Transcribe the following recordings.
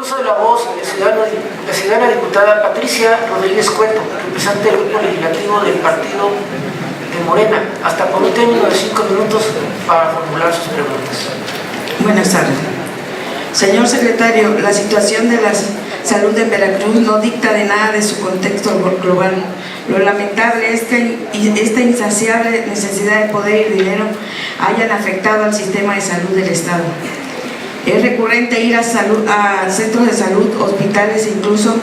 uso de la voz de la ciudadana diputada Patricia Rodríguez Cueto, representante del Grupo Legislativo del Partido de Morena, hasta por un término de 5 minutos para formular sus preguntas. Buenas tardes. Señor secretario, la situación de la salud en Veracruz no dicta de nada de su contexto global. Lo lamentable es que esta insaciable necesidad de poder y dinero hayan afectado al sistema de salud del Estado. Es recurrente ir a centros de salud, hospitales e incluso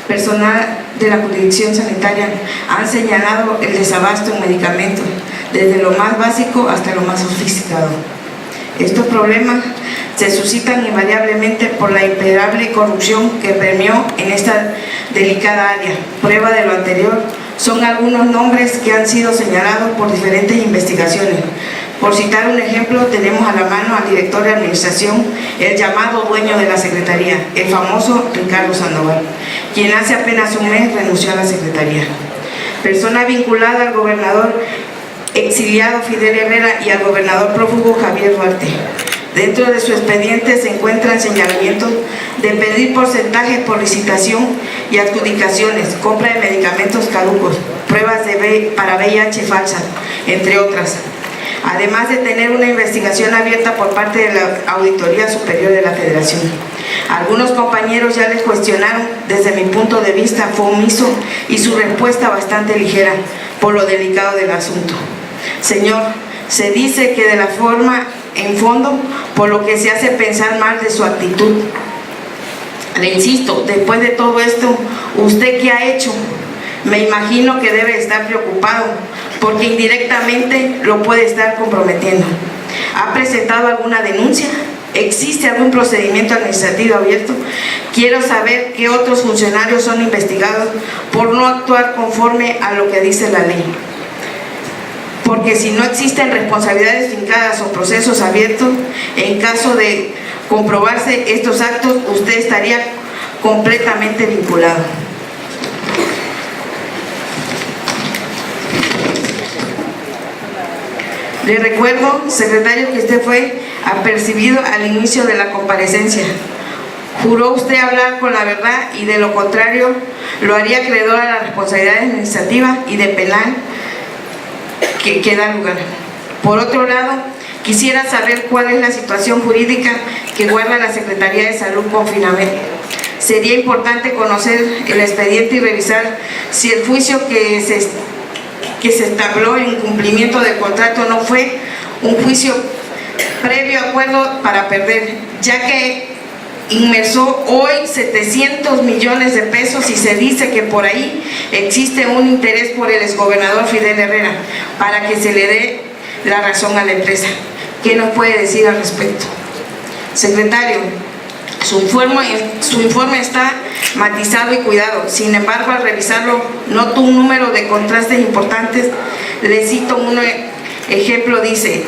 personal de la jurisdicción sanitaria han señalado el desabasto en medicamentos, desde lo más básico hasta lo más sofisticado. Estos problemas se suscitan invariablemente por la imperable corrupción que permeó en esta delicada área. Prueba de lo anterior son algunos nombres que han sido señalados por diferentes investigaciones. Por citar un ejemplo, tenemos a la mano al director de administración, el llamado dueño de la secretaría, el famoso Ricardo Sandoval, quien hace apenas un mes renunció a la secretaría. Persona vinculada al gobernador exiliado Fidel Herrera y al gobernador prófugo Javier Duarte. Dentro de su expediente se encuentran señalamientos de pedir porcentajes por licitación y adjudicaciones, compra de medicamentos caducos, pruebas para VIH falsas, entre otras. Además de tener una investigación abierta por parte de la Auditoría Superior de la Federación. Algunos compañeros ya les cuestionaron, desde mi punto de vista fue omiso y su respuesta bastante ligera por lo delicado del asunto. Señor, se dice que de la forma en fondo, por lo que se hace pensar mal de su actitud. Le insisto, después de todo esto, ¿usted qué ha hecho? Me imagino que debe estar preocupado, porque indirectamente lo puede estar comprometiendo. ¿Ha presentado alguna denuncia? ¿Existe algún procedimiento administrativo abierto? Quiero saber qué otros funcionarios son investigados por no actuar conforme a lo que dice la ley. Porque si no existen responsabilidades fincadas o procesos abiertos, en caso de comprobarse estos actos, usted estaría completamente vinculado. Le recuerdo, secretario, que usted fue apercibido al inicio de la comparecencia. Juró usted hablar con la verdad y de lo contrario lo haría acreedor a la responsabilidad administrativa y de penal que da lugar. Por otro lado, quisiera saber cuál es la situación jurídica que guarda la Secretaría de Salud con Finamé. Sería importante conocer el expediente y revisar si el juicio que se entabló en cumplimiento del contrato no fue un juicio previo acuerdo para perder, ya que inmersó hoy 700 millones de pesos y se dice que por ahí existe un interés por el exgobernador Fidel Herrera para que se le dé la razón a la empresa. ¿Qué nos puede decir al respecto? Secretario, su informe está matizado y cuidado. Sin embargo, al revisarlo, noto un número de contrastes importantes. Le cito un ejemplo, dice: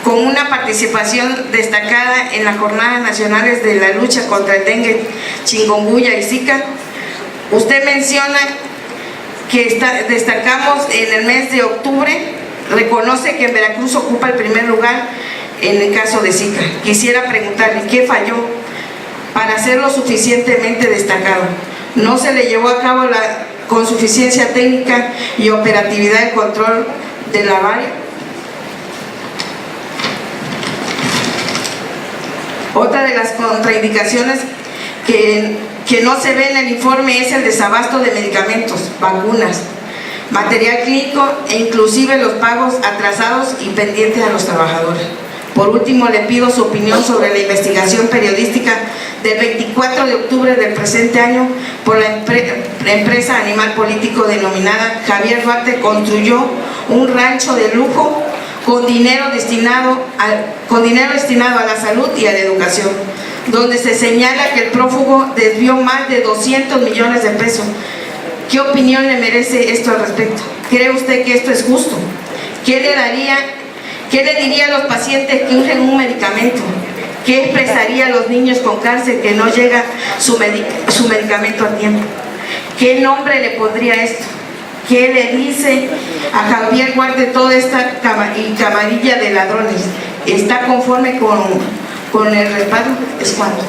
con una participación destacada en las jornadas nacionales de la lucha contra el dengue, chikungunya y zika. Usted menciona que destacamos en el mes de octubre, reconoce que en Veracruz ocupa el primer lugar en el caso de zika. Quisiera preguntarle, ¿qué falló para hacerlo suficientemente destacado? ¿No se le llevó a cabo con suficiencia técnica y operatividad de control de la área? Otra de las contraindicaciones que no se ve en el informe es el desabasto de medicamentos, vacunas, material clínico e inclusive los pagos atrasados y pendientes a los trabajadores. Por último, le pido su opinión sobre la investigación periodística del 24 de octubre del presente año por la empresa Animal Político denominada Javier Duarte construyó un rancho de lujo con dinero destinado a la salud y a la educación, donde se señala que el prófugo desvió más de 200 millones de pesos. ¿Qué opinión le merece esto al respecto? ¿Cree usted que esto es justo? ¿Qué le diría a los pacientes que usen un medicamento? ¿Qué expresaría a los niños con cáncer que no llega su medicamento a tiempo? ¿Qué nombre le pondría esto? ¿Qué le dice a Javier Duarte toda esta camarilla de ladrones? ¿Está conforme con el respaldo? ¿Es cuánto?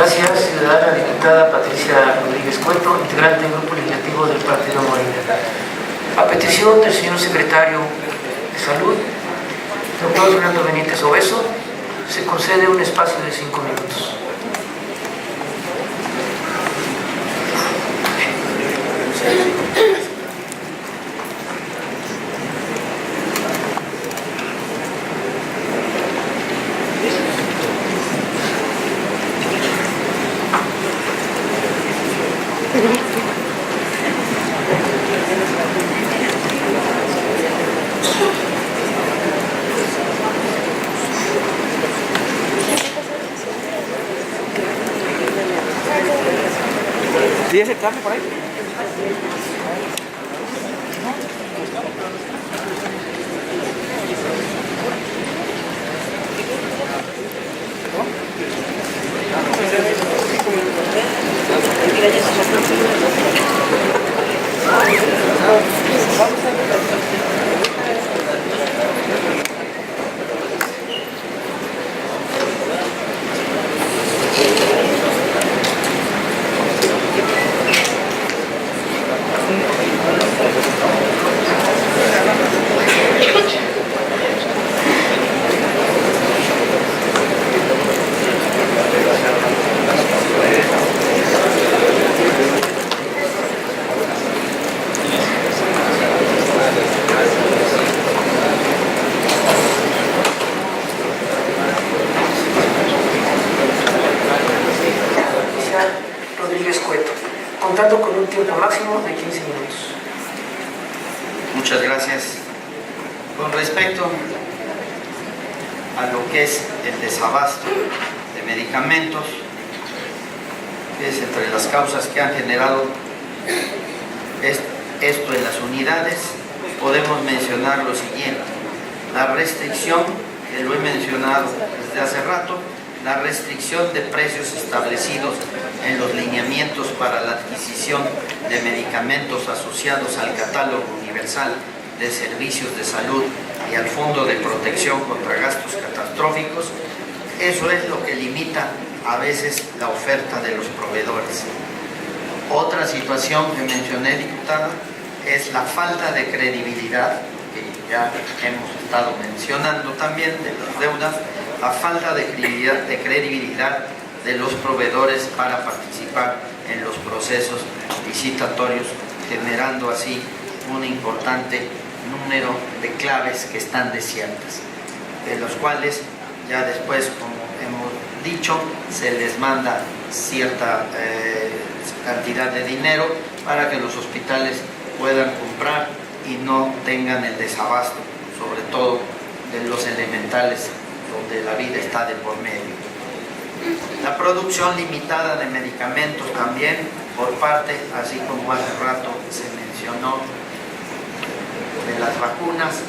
Gracias, ciudadana diputada Patricia Rodríguez Cueto, integrante del Grupo Legislativo del Partido Morena. A petición del señor secretario de Salud, doctor Fernando Benítez Obeso, se concede un espacio de 5 minutos. ¿Tienes el cable por ahí? Rodríguez Cueto, contando con un tiempo máximo de 15 minutos. Muchas gracias. Con respecto a lo que es el desabasto de medicamentos, es entre las causas que han generado esto en las unidades, podemos mencionar lo siguiente: la restricción, que lo he mencionado desde hace rato, la restricción de precios establecidos en los lineamientos para la adquisición de medicamentos asociados al catálogo universal de servicios de salud y al Fondo de Protección contra Gastos Catastróficos. Eso es lo que limita a veces la oferta de los proveedores. Otra situación que mencioné, diputada, es la falta de credibilidad, que ya hemos estado mencionando también, de las deudas, la falta de credibilidad de los proveedores para participar en los procesos licitatorios, generando así un importante número de claves que están desiertas, de los cuales ya después, como hemos dicho, se les manda cierta cantidad de dinero para que los hospitales puedan comprar y no tengan el desabasto, sobre todo de los elementales, donde la vida está de por medio. La producción limitada de medicamentos también, por parte, así como hace rato se mencionó, de las vacunas,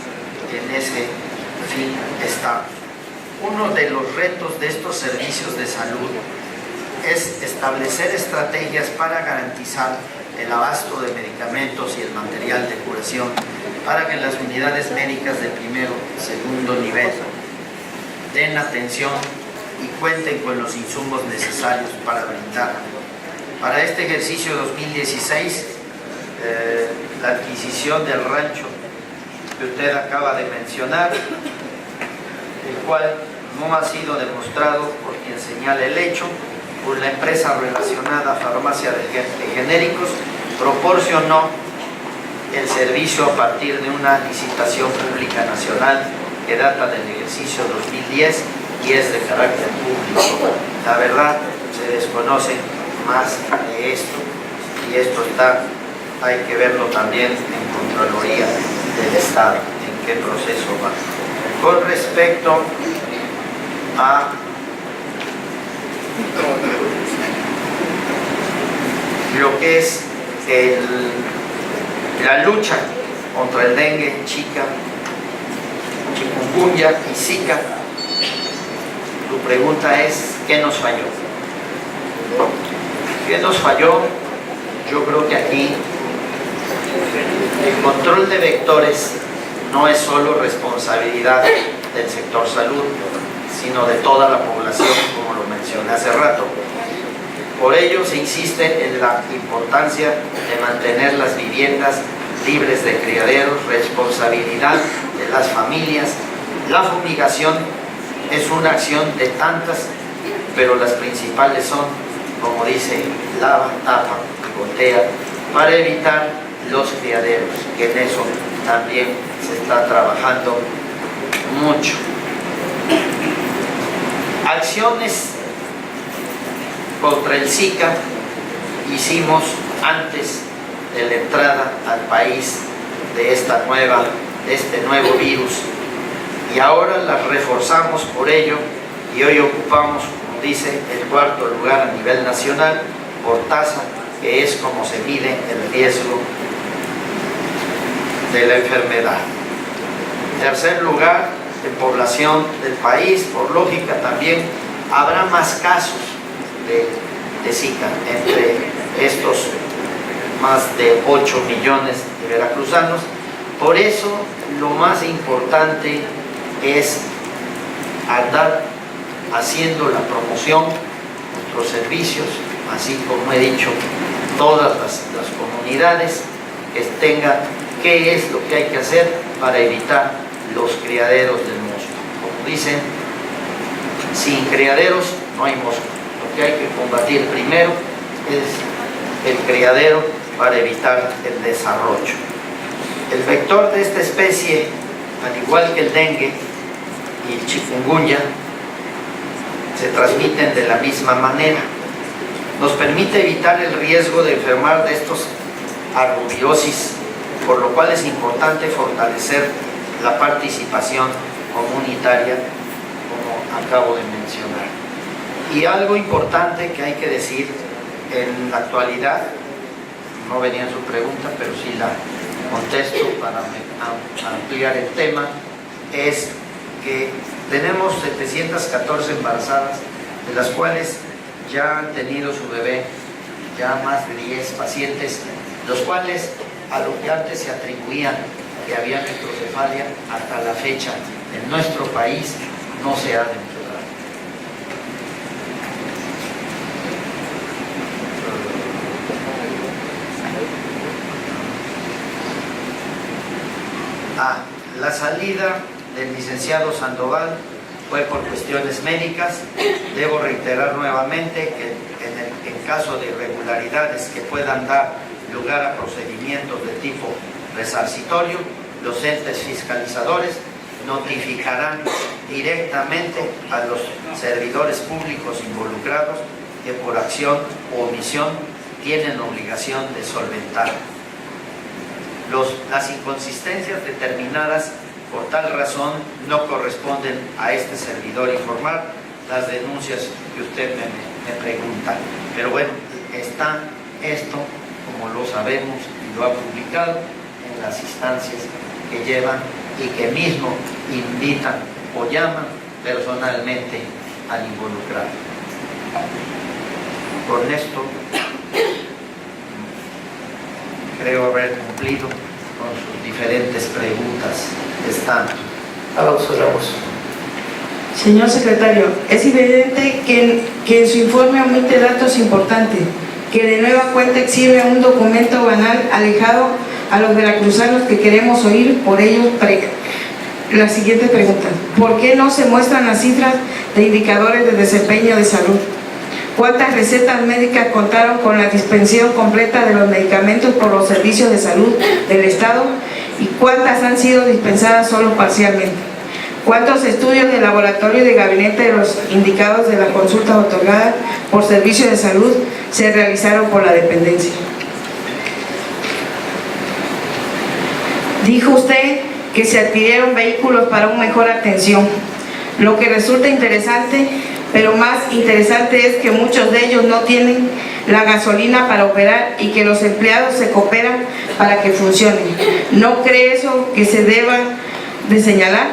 en ese fin está. Uno de los retos de estos servicios de salud es establecer estrategias para garantizar el abasto de medicamentos y el material de curación para que las unidades médicas de primero y segundo nivel den atención y cuenten con los insumos necesarios para brindar. Para este ejercicio 2016, la adquisición del rancho que usted acaba de mencionar, el cual no ha sido demostrado por quien señala el hecho, por la empresa relacionada Farmacia de Genéricos, proporcionó el servicio a partir de una licitación pública nacional que data del ejercicio 2010 y es de carácter público. La verdad, se desconoce más de esto, y esto hay que verlo también en Contraloría del Estado, en qué proceso va. Con respecto a lo que es la lucha contra el dengue, chikungunya y Zika, tu pregunta es, ¿qué nos falló? ¿Qué nos falló? Yo creo que aquí el control de vectores no es solo responsabilidad del sector salud, sino de toda la población, como lo mencioné hace rato. ello se insiste en la importancia de mantener las viviendas libres de criaderos, responsabilidad de las familias. La fumigación es una acción de tantas, pero las principales son, como dice, lava, tapa y gotea, para evitar los criaderos, que en eso también se está trabajando mucho. Acciones contra el Zika hicimos antes de la entrada al país de este nuevo virus, y ahora las reforzamos por ello, y hoy ocupamos, como dice, el 4º lugar a nivel nacional por tasa, que es como se mide el riesgo de la enfermedad. Tercer lugar en población del país, por lógica también habrá más casos de Zika entre estos más de 8 millones de veracruzanos. Por eso lo más importante es andar haciendo la promoción de nuestros servicios, así como he dicho, todas las comunidades que tengan qué es lo que hay que hacer para evitar los criaderos del mosco. Como dicen, sin criaderos no hay mosco. Lo que hay que combatir primero es el criadero para evitar el desarrollo. El vector de esta especie, al igual que el dengue y el chikungunya, se transmiten de la misma manera. Nos permite evitar el riesgo de enfermar de estos arbovirosis, por lo cual es importante fortalecer la participación comunitaria, como acabo de mencionar. Y algo importante que hay que decir en la actualidad, no venía en su pregunta, pero sí la contesto para ampliar el tema, es que tenemos 714 embarazadas, de las cuales ya han tenido su bebé, ya más de 10 pacientes, los cuales a lo que antes se atribuían que había microcefalia, hasta la fecha en nuestro país no se ha demostrado. La salida del licenciado Sandoval fue por cuestiones médicas. Debo reiterar nuevamente que en caso de irregularidades que puedan dar lugar a procedimientos de tipo resarcitorio, los entes fiscalizadores notificarán directamente a los servidores públicos involucrados que por acción o omisión tienen obligación de solventar. Las inconsistencias determinadas por tal razón no corresponden a este servidor informar las denuncias que usted me pregunta. Pero bueno, está esto, como lo sabemos y lo ha publicado, en las instancias que llevan y que mismo invitan o llaman personalmente al involucrado. Con esto creo haber cumplido con sus diferentes preguntas. Están. Señor secretario, es evidente que en su informe omite datos importantes, que de nueva cuenta exhibe un documento banal alejado a los veracruzanos que queremos oír. Por ello, la siguiente pregunta: ¿por qué no se muestran las cifras de indicadores de desempeño de salud? ¿Cuántas recetas médicas contaron con la dispensación completa de los medicamentos por los servicios de salud del Estado? ¿Y cuántas han sido dispensadas solo parcialmente? ¿Cuántos estudios de laboratorio y de gabinete de los indicados de las consultas otorgadas por servicios de salud se realizaron por la dependencia? Dijo usted que se adquirieron vehículos para una mejor atención. Lo que resulta interesante, pero más interesante, es que muchos de ellos no tienen la gasolina para operar y que los empleados se cooperan para que funcionen. ¿No cree eso que se deba de señalar?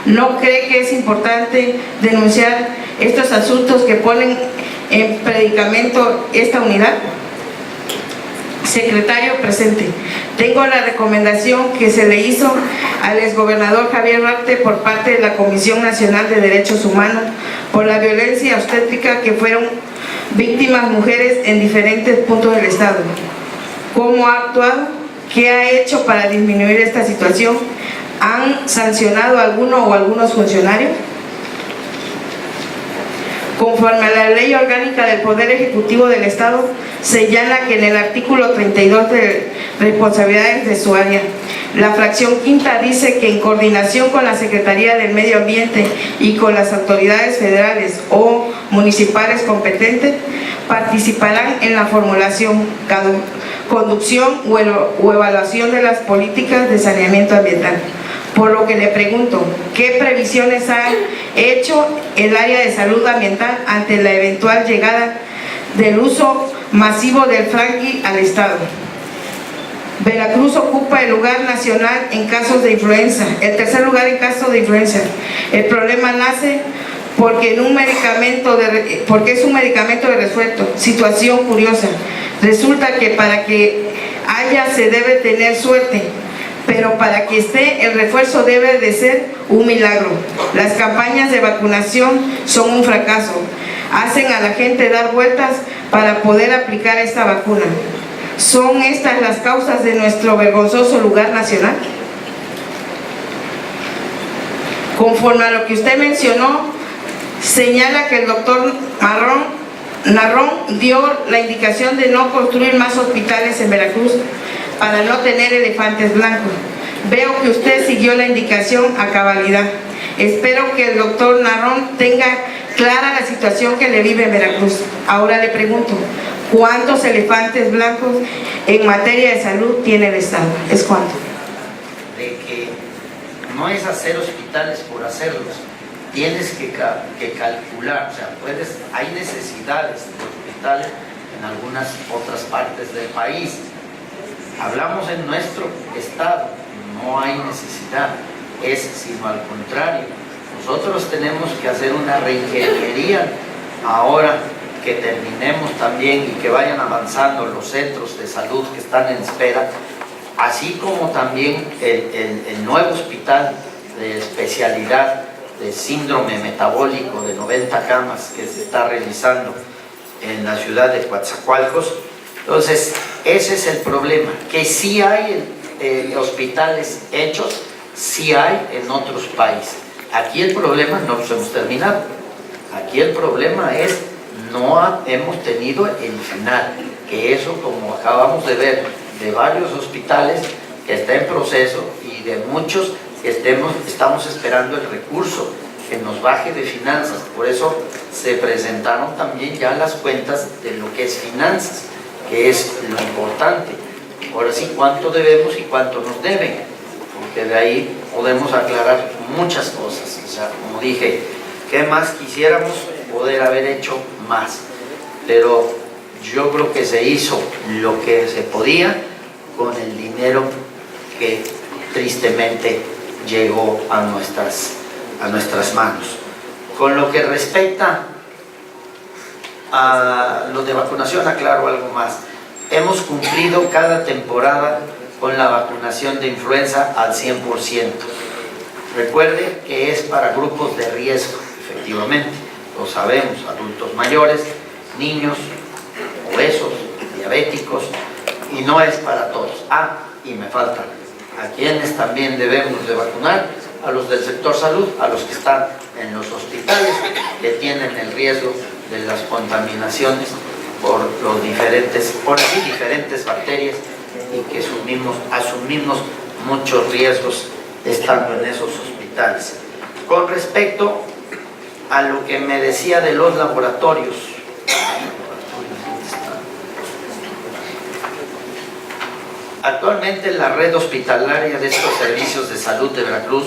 ¿No cree que es importante denunciar estos asuntos que ponen en predicamento esta unidad? Secretario presente, tengo la recomendación que se le hizo al exgobernador Javier Duarte por parte de la Comisión Nacional de Derechos Humanos por la violencia obstétrica que fueron víctimas mujeres en diferentes puntos del estado. ¿Cómo ha actuado? ¿Qué ha hecho para disminuir esta situación? ¿Han sancionado a alguno o algunos funcionarios? Conforme a la Ley Orgánica del Poder Ejecutivo del Estado, señala que en el artículo 32 de responsabilidades de su área, la fracción quinta dice que en coordinación con la Secretaría del Medio Ambiente y con las autoridades federales o municipales competentes, participarán en la formulación, conducción o evaluación de las políticas de saneamiento ambiental. Por lo que le pregunto, ¿qué previsiones ha hecho el área de salud ambiental ante la eventual llegada del uso masivo del fracking al estado? Veracruz ocupa el lugar nacional en casos de influenza, el tercer lugar en casos de influenza. El problema nace porque es un medicamento de resuelto. Situación curiosa. Resulta que para que haya se debe tener suerte, pero para que esté el refuerzo debe de ser un milagro. Las campañas de vacunación son un fracaso. Hacen a la gente dar vueltas para poder aplicar esta vacuna. ¿Son estas las causas de nuestro vergonzoso lugar nacional? Conforme a lo que usted mencionó, señala que el doctor Narrón dio la indicación de no construir más hospitales en Veracruz para no tener elefantes blancos. Veo que usted siguió la indicación a cabalidad. Espero que el doctor Narrón tenga clara la situación que le vive en Veracruz. Ahora le pregunto, ¿cuántos elefantes blancos en materia de salud tiene el Estado? ¿Es cuánto? De que no es hacer hospitales por hacerlos, tienes que calcular, o sea, hay necesidades de hospitales en algunas otras partes del país. Hablamos en nuestro estado, no hay necesidad, sino al contrario. Nosotros tenemos que hacer una reingeniería ahora que terminemos también y que vayan avanzando los centros de salud que están en espera, así como también el nuevo hospital de especialidad de síndrome metabólico de 90 camas que se está realizando en la ciudad de Coatzacoalcos. Entonces, ese es el problema, que sí hay hospitales hechos, sí hay en otros países. Aquí el problema no los hemos terminado. Aquí el problema es no hemos tenido el final, que eso, como acabamos de ver, de varios hospitales que está en proceso y de muchos que estamos esperando el recurso que nos baje de finanzas. Por eso se presentaron también ya las cuentas de lo que es finanzas, que es lo importante. Ahora sí, cuánto debemos y cuánto nos deben, porque de ahí podemos aclarar muchas cosas. O sea, como dije, ¿qué más quisiéramos poder haber hecho más? Pero yo creo que se hizo lo que se podía con el dinero que tristemente llegó a nuestras manos. Con lo que respecta a lo de vacunación, aclaro algo más. Hemos cumplido cada temporada con la vacunación de influenza al 100%. Recuerde que es para grupos de riesgo, efectivamente, lo sabemos, adultos mayores, niños, obesos, diabéticos, y no es para todos. Y me falta, ¿a quienes también debemos de vacunar? A los del sector salud, a los que están en los hospitales, que tienen el riesgo de las contaminaciones por los diferentes bacterias y que asumimos muchos riesgos estando en esos hospitales. Con respecto a lo que me decía de los laboratorios, actualmente la red hospitalaria de estos servicios de salud de Veracruz,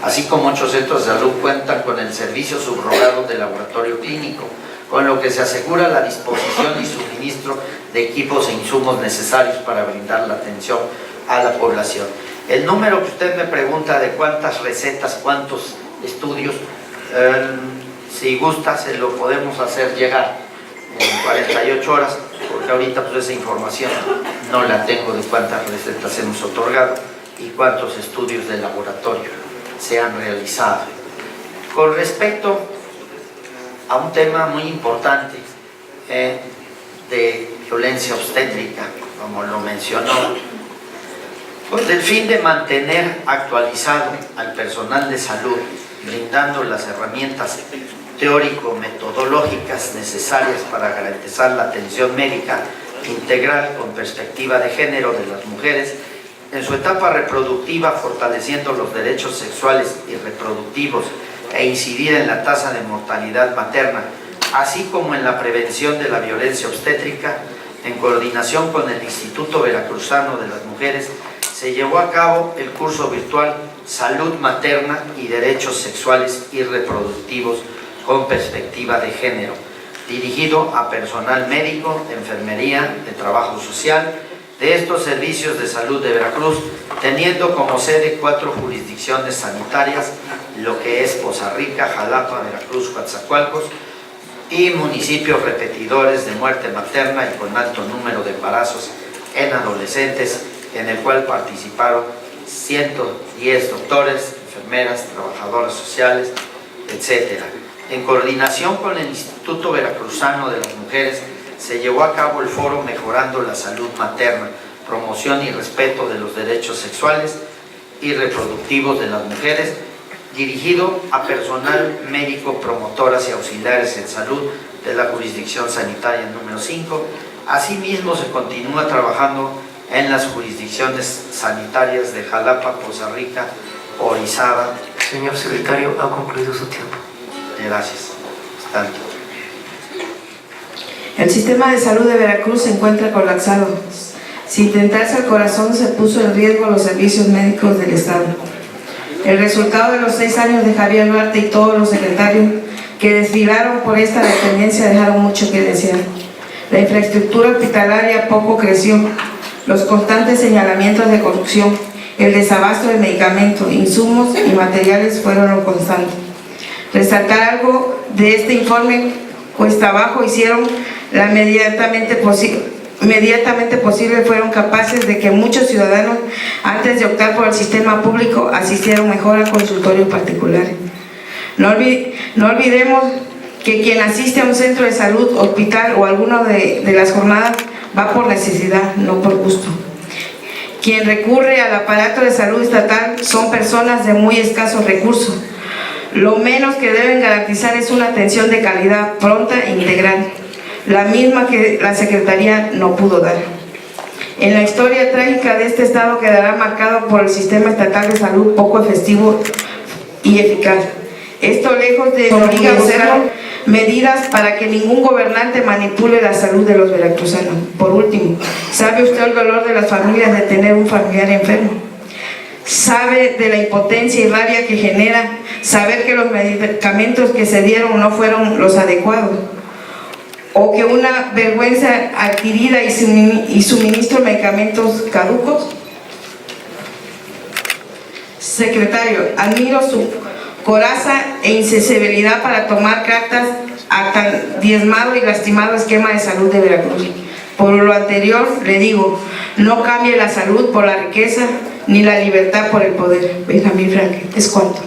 así como muchos centros de salud, cuentan con el servicio subrogado de laboratorio clínico, con lo que se asegura la disposición y suministro de equipos e insumos necesarios para brindar la atención a la población. El número que usted me pregunta de cuántas recetas, cuántos estudios, si gusta se lo podemos hacer llegar en 48 horas, porque ahorita pues esa información no la tengo de cuántas recetas hemos otorgado y cuántos estudios de laboratorio se han realizado. Con respecto a un tema muy importante, de violencia obstétrica, como lo mencionó, con el fin de mantener actualizado al personal de salud, brindando las herramientas teórico-metodológicas necesarias para garantizar la atención médica integral con perspectiva de género de las mujeres en su etapa reproductiva, fortaleciendo los derechos sexuales y reproductivos e incidir en la tasa de mortalidad materna, así como en la prevención de la violencia obstétrica. En coordinación con el Instituto Veracruzano de las Mujeres, se llevó a cabo el curso virtual Salud Materna y Derechos Sexuales y Reproductivos con Perspectiva de Género, dirigido a personal médico, de enfermería, de trabajo social, de estos servicios de salud de Veracruz, teniendo como sede 4 jurisdicciones sanitarias, lo que es Poza Rica, Jalapa, Veracruz, Coatzacoalcos, y municipios repetidores de muerte materna y con alto número de embarazos en adolescentes, en el cual participaron 110 doctores, enfermeras, trabajadoras sociales, etc. En coordinación con el Instituto Veracruzano de las Mujeres, se llevó a cabo el foro Mejorando la Salud Materna, promoción y respeto de los derechos sexuales y reproductivos de las mujeres, dirigido a personal médico, promotoras y auxiliares en salud de la jurisdicción sanitaria número 5. Asimismo, se continúa trabajando en las jurisdicciones sanitarias de Jalapa, Poza Rica, Orizaba. Señor secretario, ha concluido su tiempo. Gracias. Tanto. El sistema de salud de Veracruz se encuentra colapsado. Sin tentarse al corazón, se puso en riesgo los servicios médicos del Estado. El resultado de los 6 años de Javier Duarte y todos los secretarios que desfilaron por esta dependencia dejaron mucho que desear. La infraestructura hospitalaria poco creció, los constantes señalamientos de corrupción, el desabasto de medicamentos, insumos y materiales fueron lo constante. Resaltar algo de este informe cuesta abajo, hicieron la inmediatamente posible, fueron capaces de que muchos ciudadanos, antes de optar por el sistema público, asistieron mejor a consultorios particulares. No olvidemos que quien asiste a un centro de salud, hospital o alguna de las jornadas va por necesidad, no por gusto. Quien recurre al aparato de salud estatal son personas de muy escasos recursos. Lo menos que deben garantizar es una atención de calidad, pronta e integral, la misma que la Secretaría no pudo dar. En la historia trágica de este Estado quedará marcado por el sistema estatal de salud poco efectivo y eficaz. Esto, lejos de obligar a hacer medidas para que ningún gobernante manipule la salud de los veracruzanos. Por último, ¿sabe usted el dolor de las familias de tener un familiar enfermo? ¿Sabe de la impotencia y rabia que genera saber que los medicamentos que se dieron no fueron los adecuados? ¿O que una vergüenza adquirida y suministro de medicamentos caducos? Secretario, admiro su coraza e insensibilidad para tomar cartas a tan diezmado y lastimado esquema de salud de Veracruz. Por lo anterior, le digo, no cambie la salud por la riqueza, ni la libertad por el poder. Benjamín Franklin, es cuanto.